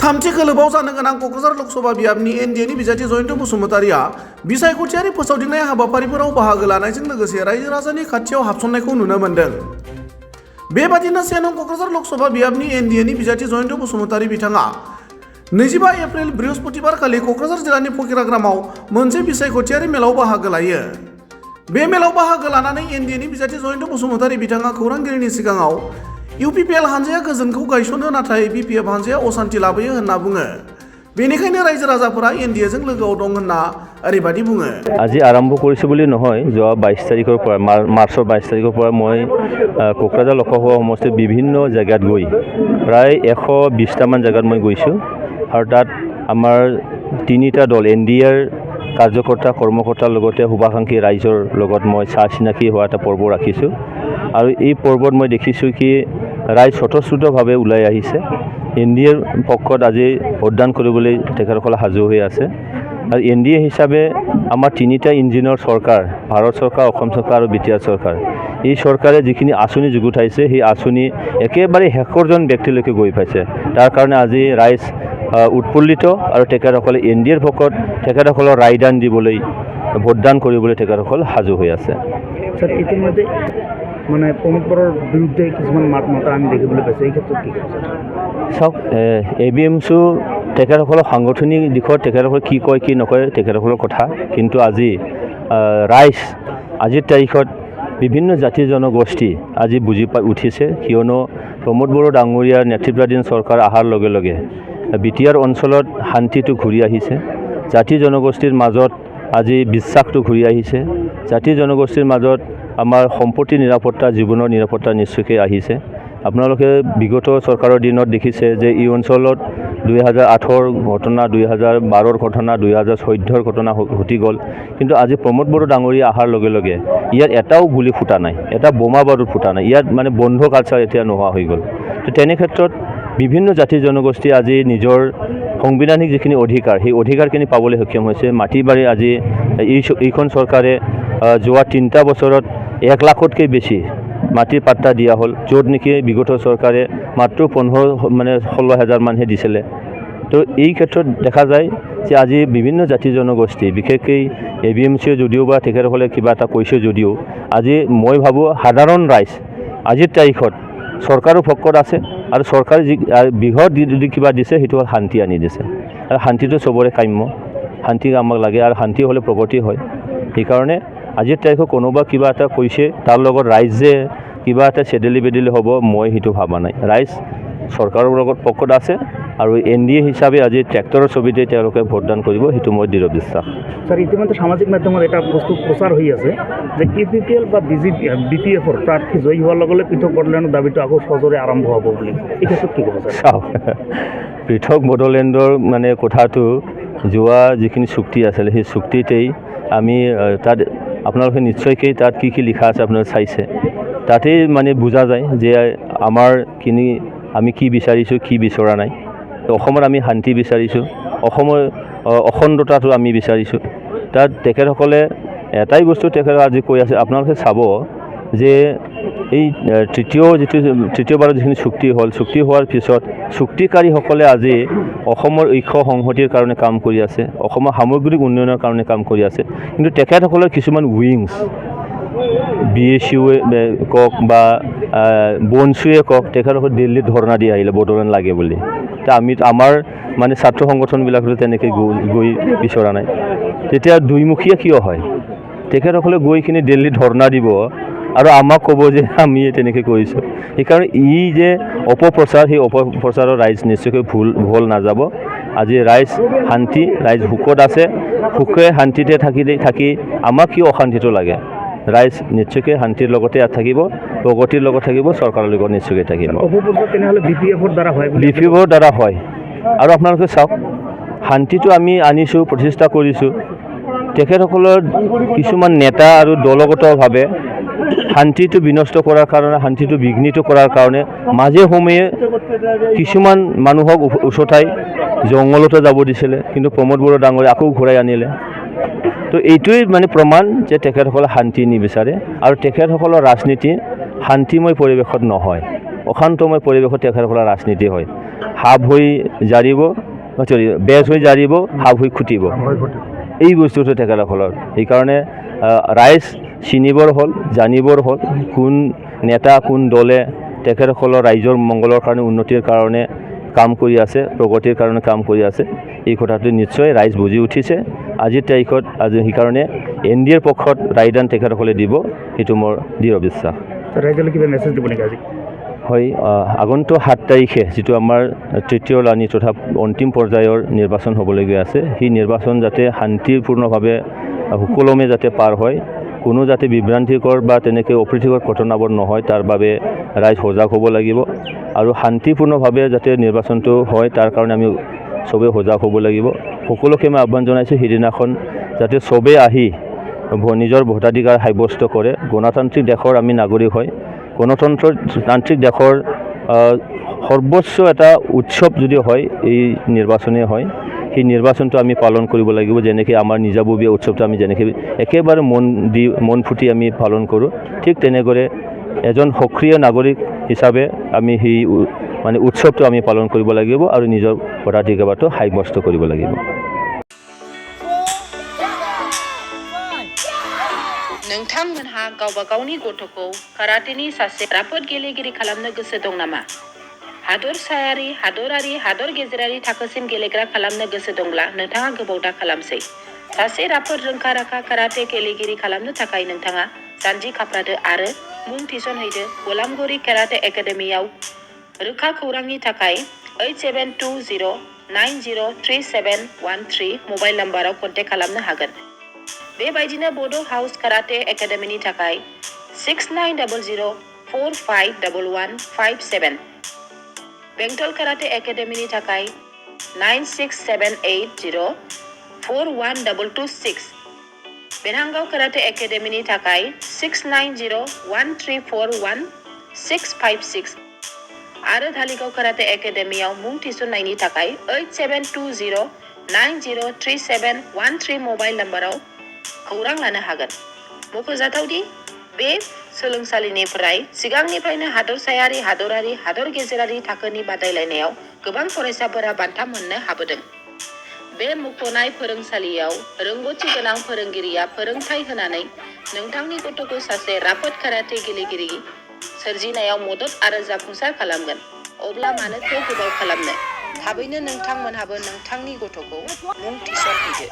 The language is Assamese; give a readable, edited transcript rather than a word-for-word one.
थामथि खोलोबाव जानो गोनां क'क्राझार लकसभा बियाबनि एनडिएनि बिजाथि जयन्त बसुमतारिया बिसायख'थियारि फोसावदिंनाय हाबाफारिफोराव बाहागो लानायजों लोगोसे रायजो राजानि खाथियाव हाबसननायखौ नुनो मोन्दों। बेबादिनो 1 नं क'क्राझार लकसभा बियाबनि एनडिएनि बिजाथि जयन्त बसुमतारि बिथाङा 25 एप्रिल बृहस्पतिबार खालि क'क्राझार जिल्लानि फकिराग्रामाव मोनसे बिसायख'थियारि मेलाव बाहागो लायो। बे मेलाव बाहागो लानानै एनडिएनि बिजाथि जयन्त बसुमतारि बिथाङा खौरांगिरिनि सिगाङाव इउपिपिएल हानजाया गोजोनखौ गायसनो नाथाय बिपिएफ हानजाया असान्थि लाबोयो होनना बुङो। बेनिखायनो रायजो राजाफोरा एनडिएजों लोगोआव दं होनना ओरैबादि बुङो। আজি আৰম্ভ কৰিছোঁ বুলি নহয়, যোৱা 22 তাৰিখৰ পৰা মাৰ্চৰ 22 তাৰিখৰ পৰা মই কোকৰাঝাৰ লোকসভা সমষ্টিৰ বিভিন্ন জেগাত গৈ প্ৰায় 120টামান জেগাত মই গৈছোঁ আৰু তাত আমাৰ 3টা দল এনডিএৰ কাৰ্যকৰ্তা কৰ্মকৰ্তাৰ লগতে শুভাকাংক্ষী ৰাইজৰ লগত মই চিনাকি হোৱা এটা পৰ্ব ৰাখিছোঁ আৰু এই পৰ্বত মই দেখিছোঁ কি ৰাইজ স্বতঃস্ফূৰ্তভাৱে ওলাই আহিছে। এনডিএৰ পক্ষত আজি ভোটদান কৰিবলৈ তেখেতসকল সাজু হৈ আছে আৰু এনডিএ হিচাপে আমাৰ 3টা ইঞ্জিনৰ চৰকাৰ, ভাৰত চৰকাৰ, অসম চৰকাৰ আৰু বিটিআৰ চৰকাৰ, এই চৰকাৰে যিখিনি আঁচনি যুগুতাইছে সেই আঁচনি একেবাৰে শেষৰজন ব্যক্তিলৈকে গৈ পাইছে। তাৰ কাৰণে আজি ৰাইজ উৎফুল্লিত আৰু তেখেতসকলে এনডিএৰ পক্ষত তেখেতসকলৰ ৰায়দান দিবলৈ ভোটদান কৰিবলৈ তেখেতসকল সাজু হৈ আছে। স্যাৰ ইতিমধ্যে মানে প্ৰমোদ বড়োৰ বিৰুদ্ধে কিছুমান মাত মতা আমি দেখিবলৈ পাইছোঁ, এই ক্ষেত্ৰত কি কৈছে? চাওক, ABMCও তেখেতসকলৰ সাংগঠনিক দিশত তেখেতসকলে কি কয় কি নকয় তেখেতসকলৰ কথা, কিন্তু আজি ৰাইজ আজিৰ তাৰিখত বিভিন্ন জাতি জনগোষ্ঠী আজি বুজি পাই উঠিছে, কিয়নো প্ৰমোদ বড়ো ডাঙৰীয়াৰ নেতৃত্বাধীন চৰকাৰ অহাৰ লগে লগে বিটিআৰ অঞ্চলত শান্তিটো ঘূৰি আহিছে, জাতি জনগোষ্ঠীৰ মাজত আজি বিশ্বাসটো ঘূৰি আহিছে, জাতি জনগোষ্ঠীৰ মাজত আমাৰ সম্পত্তি নিৰাপত্তা, জীৱনৰ নিৰাপত্তা নিশ্চয়কৈ আহিছে। আপোনালোকে বিগত চৰকাৰৰ দিনত দেখিছে যে এই অঞ্চলত 2008ৰ ঘটনা, 2012ৰ ঘটনা, 2014ৰ ঘটনা ঘটি গ'ল, কিন্তু আজি প্ৰমোদ বড়ো ডাঙৰীয়া অহাৰ লগে লগে ইয়াত এটাও গুলি ফুটা নাই, এটা বোমা বাৰুদ ফুটা নাই, ইয়াত মানে বন্ধ কালচাৰ এতিয়া নোহোৱা হৈ গ'ল। তো তেনে ক্ষেত্ৰত বিভিন্ন জাতি জনগোষ্ঠী আজি নিজৰ সাংবিধানিক যিখিনি অধিকাৰ সেই অধিকাৰখিনি পাবলৈ সক্ষম হৈছে। মাটি বাৰী আজি এইখন চৰকাৰে যোৱা 3টা বছৰত 1 লাখতকৈ বেছি মাটিৰ পাট্টা দিয়া হ'ল, য'ত নেকি বিগত চৰকাৰে মাত্ৰ 16 হাজাৰ মানহে দিছিলে। তো এই ক্ষেত্ৰত দেখা যায় যে আজি বিভিন্ন জাতি জনগোষ্ঠী, বিশেষকৈ ABMCয়ে যদিও বা তেখেতসকলে কিবা এটা কৈছে যদিও আজি মই ভাবোঁ সাধাৰণ ৰাইজ আজিৰ তাৰিখত চৰকাৰৰ পক্ষত আছে আৰু চৰকাৰে যি বৃহৎ যদি কিবা দিছে সেইটো হ'ল শান্তি আনি দিছে, আৰু শান্তিটো চবৰে কাম্য, শান্তি আমাক লাগে আৰু শান্তি হ'লে প্ৰগতি হয়। সেইকাৰণে আজিৰ তাৰিখত কোনোবা কিবা এটা কৈছে তাৰ লগত ৰাইজে কিবা এটা চেদেলি বেদেলি হ'ব মই সেইটো ভবা নাই। ৰাইজ চৰকাৰৰ লগত পক্ষত আছে আৰু এনডিএ হিচাপে আজি ট্ৰেক্টৰৰ ছবিতে তেওঁলোকে ভোটদান কৰিব, সেইটো মই দৃঢ় বিশ্বাস। স্যাৰ ইতিমধ্যে সামাজিক মাধ্যমত এটা বস্তু প্ৰচাৰ হৈ আছে যে ইউপিপিএল বা বিপিএফৰ প্ৰাৰ্থী জয়ী হোৱাৰ লগে লগে পৃথক বড়োলেণ্ডৰ দাবীটো আকৌ সজোৰে আৰম্ভ হ'ব বুলি, এই ক্ষেত্ৰত কি ক'ব স্যাৰ? চাওক, পৃথক বড়োলেণ্ডৰ মানে কথাটো যোৱা যিখিনি চুক্তি আছিলে সেই চুক্তিতেই আমি তাত আপোনালোকে নিশ্চয়কৈ তাত কি কি লিখা আছে আপোনালোকে চাইছে, তাতেই মানে বুজা যায় যে আমি কি বিচাৰিছোঁ কি বিচৰা নাই। অসমত আমি শান্তি বিচাৰিছোঁ, অসমৰ অখণ্ডতাটো আমি বিচাৰিছোঁ। তাত তেখেতসকলে এটাই বস্তু তেখেতে আজি কৈ আছে, আপোনালোকে চাব যে এই তৃতীয়বাৰৰ যিখিনি চুক্তি হ'ল, চুক্তি হোৱাৰ পিছত চুক্তিকাৰীসকলে আজি অসমৰ ঐক্য সংহতিৰ কাৰণে কাম কৰি আছে, অসমৰ সামগ্ৰিক উন্নয়নৰ কাৰণে কাম কৰি আছে, কিন্তু তেখেতসকলৰ কিছুমান উইংছ BSUৱে কওক বা বনচুৱে কওক, তেখেতসকলে দিল্লীত ধৰ্ণা দি আহিলে বড়োলেণ্ড লাগে বুলি। তে আমাৰ মানে ছাত্ৰ সংগঠনবিলাকলৈ তেনেকৈ গৈ বিচৰা নাই। তেতিয়া দুইমুখীয়া কিয় হয়? তেখেতসকলে গৈ কিনি দিল্লীত ধৰ্ণা দিব আৰু আমাক ক'ব যে আমি তেনেকৈ কৰিছোঁ। সেইকাৰণে ই যে অপপ্ৰচাৰ, সেই অপপ্ৰচাৰৰ ৰাইজ নিশ্চয়কৈ ভুল নাযাব। আজি ৰাইজ শান্তি, ৰাইজ সুখত আছে, সুখে শান্তিতে থাকি আমাক কিয় অশান্তিটো লাগে? ৰাইজ নিশ্চয়কৈ শান্তিৰ লগতে থাকিব, প্ৰগতিৰ লগত থাকিব, চৰকাৰৰ লগত নিশ্চয়কৈ থাকিব। তেনেহ'লে বিপিএফৰ দ্বাৰা হয়, বিপিএফৰ দ্বাৰা হয়। আৰু আপোনালোকে চাওক, শান্তিটো আমি আনিছোঁ, প্ৰতিষ্ঠা কৰিছোঁ, তেখেতসকলৰ কিছুমান নেতা আৰু দলগতভাৱে শান্তিটো বিনষ্ট কৰাৰ কাৰণে, শান্তিটো বিঘ্নিত কৰাৰ কাৰণে মাজে সময়ে কিছুমান মানুহক উচতাই জংঘলতো যাব দিছিলে, কিন্তু প্ৰমোদ বড়ো ডাঙৰীয়া আকৌ ঘূৰাই আনিলে। তো এইটোৱেই মানে প্ৰমাণ যে তেখেতসকলে শান্তি নিবিচাৰে আৰু তেখেতসকলৰ ৰাজনীতি শান্তিময় পৰিৱেশত নহয়, অশান্তময় পৰিৱেশত তেখেতসকলৰ ৰাজনীতি হয়। হাফ হৈ জাৰিব বেজ হৈ জাৰিব হাফ হৈ খুটিব এই বস্তুটো তেখেতসকলৰ সেইকাৰণে ৰাইজ চিনিবৰ হ'ল জানিবৰ হ'ল কোন নেতা কোন দলে তেখেতসকলৰ ৰাইজৰ মংগলৰ কাৰণে উন্নতিৰ কাৰণে কাম কৰি আছে প্ৰগতিৰ কাৰণে কাম কৰি আছে এই কথাটো নিশ্চয় ৰাইজ বুজি উঠিছে আজিৰ তাৰিখত আজি সেইকাৰণে NDAৰ পক্ষত ৰায়দান তেখেতসকলে দিব সেইটো মোৰ দৃঢ় বিশ্বাস ৰাইজলৈ কিবা মেছেজ দিব নেকি আজি হয় আগন্তুক 7 তাৰিখে যিটো আমাৰ তৃতীয় লানি তথা অন্তিম পৰ্যায়ৰ নিৰ্বাচন হ'বলগীয়া আছে সেই নিৰ্বাচন যাতে শান্তিপূৰ্ণভাৱে সুকলমে যাতে পাৰ হয় কোনো যাতে বিভ্ৰান্তিকৰ বা তেনেকৈ অপ্ৰীতিকৰ ঘটনাবোৰ নহয় তাৰ বাবে ৰাইজ সজাগ হ'ব লাগিব আৰু শান্তিপূৰ্ণভাৱে যাতে নিৰ্বাচনটো হয় তাৰ কাৰণে আমি সবেই সজাগ হ'ব লাগিব সকলোকে মই আহ্বান জনাইছোঁ সেইদিনাখন যাতে সবেই আহি নিজৰ ভোটাধিকাৰ সাব্যস্ত কৰে গণতান্ত্ৰিক দেশৰ আমি নাগৰিক হয় গণতন্ত্ৰতান্ত্ৰিক দেশৰ সৰ্বোচ্চ এটা উৎসৱ যদি হয় এই নিৰ্বাচনে হয় সেই নিৰ্বাচনটো আমি পালন কৰিব লাগিব যেনেকৈ আমাৰ নিজাববীয়া উৎসৱটো আমি যেনেকৈ একেবাৰে মন ফুটি আমি পালন কৰোঁ ঠিক তেনেদৰে এজন সক্ৰিয় নাগৰিক হিচাপে আমি সেই মানে উৎসৱটো আমি পালন কৰিব লাগিব আৰু নিজৰ ভোটাধিকাৰটো সাব্যস্ত কৰিব লাগিব नोंथांमोनहा गावबा गावनि गथ'खौ काराटेनि सासे राफोद गेलेगिरि खालामनो गोसो दं नामा? हादरसायारि, हादरारि, हादर गेजेरारि थाखोसिम गेलेग्रा खालामनो गोसो दंब्ला नोंथाङा गोबाव दा खालामसै। सासे राफोद रोंखा-राखा काराटे गेलेगिरि खालामनो थाखाय नोंथाङा जानजि खाफ्रादो आरो मुं थिसनहैदो गलामगुरि काराटे एकाडेमियाव। रोखा खौरांनि थाखाय 8720903713 मबाइल नाम्बाराव कन्टेक्ट खालामनो हागोन। बेबायदिनो बड' हाउस काराटे एकाडेमिनि थाखाय 6900451157 बेंटल काराटे एकाडेमिनि थाखाय 9678041226 बेरहांगाव काराटे एकाडेमिनि थाखाय 6901341656 आरो धालिगाव काराटे एकाडेमियाव मुं थिसननायनि थाखाय 8720903713 मबाइल नाम्बाराव खौरां लानो हागोन। मख'जाथावदि बे सोलोंसालिनिफ्राय सिगांनिफ्रायनो हादरसायारि, हादरारि, हादर गेजेरारि थाखोनि बादायलायनायाव गोबां फरायसाफोरा बान्था मोननो हाबोदों। बे मुंख'नाय फोरोंसालियाव रोंग'थि गोनां फोरोंगिरिया फोरोंथाय होनानै नोंथांनि गथ'खौ सासे राफोद काराटे गेलेगिरि सोरजिनायाव मदद आरो जाफुंसार खालामगोन। अब्ला मानोथो गोबाव खालामनो? थाबैनो नोंथांमोनहाबो नोंथांनि गथ'खौ मुं थिसनहैदो।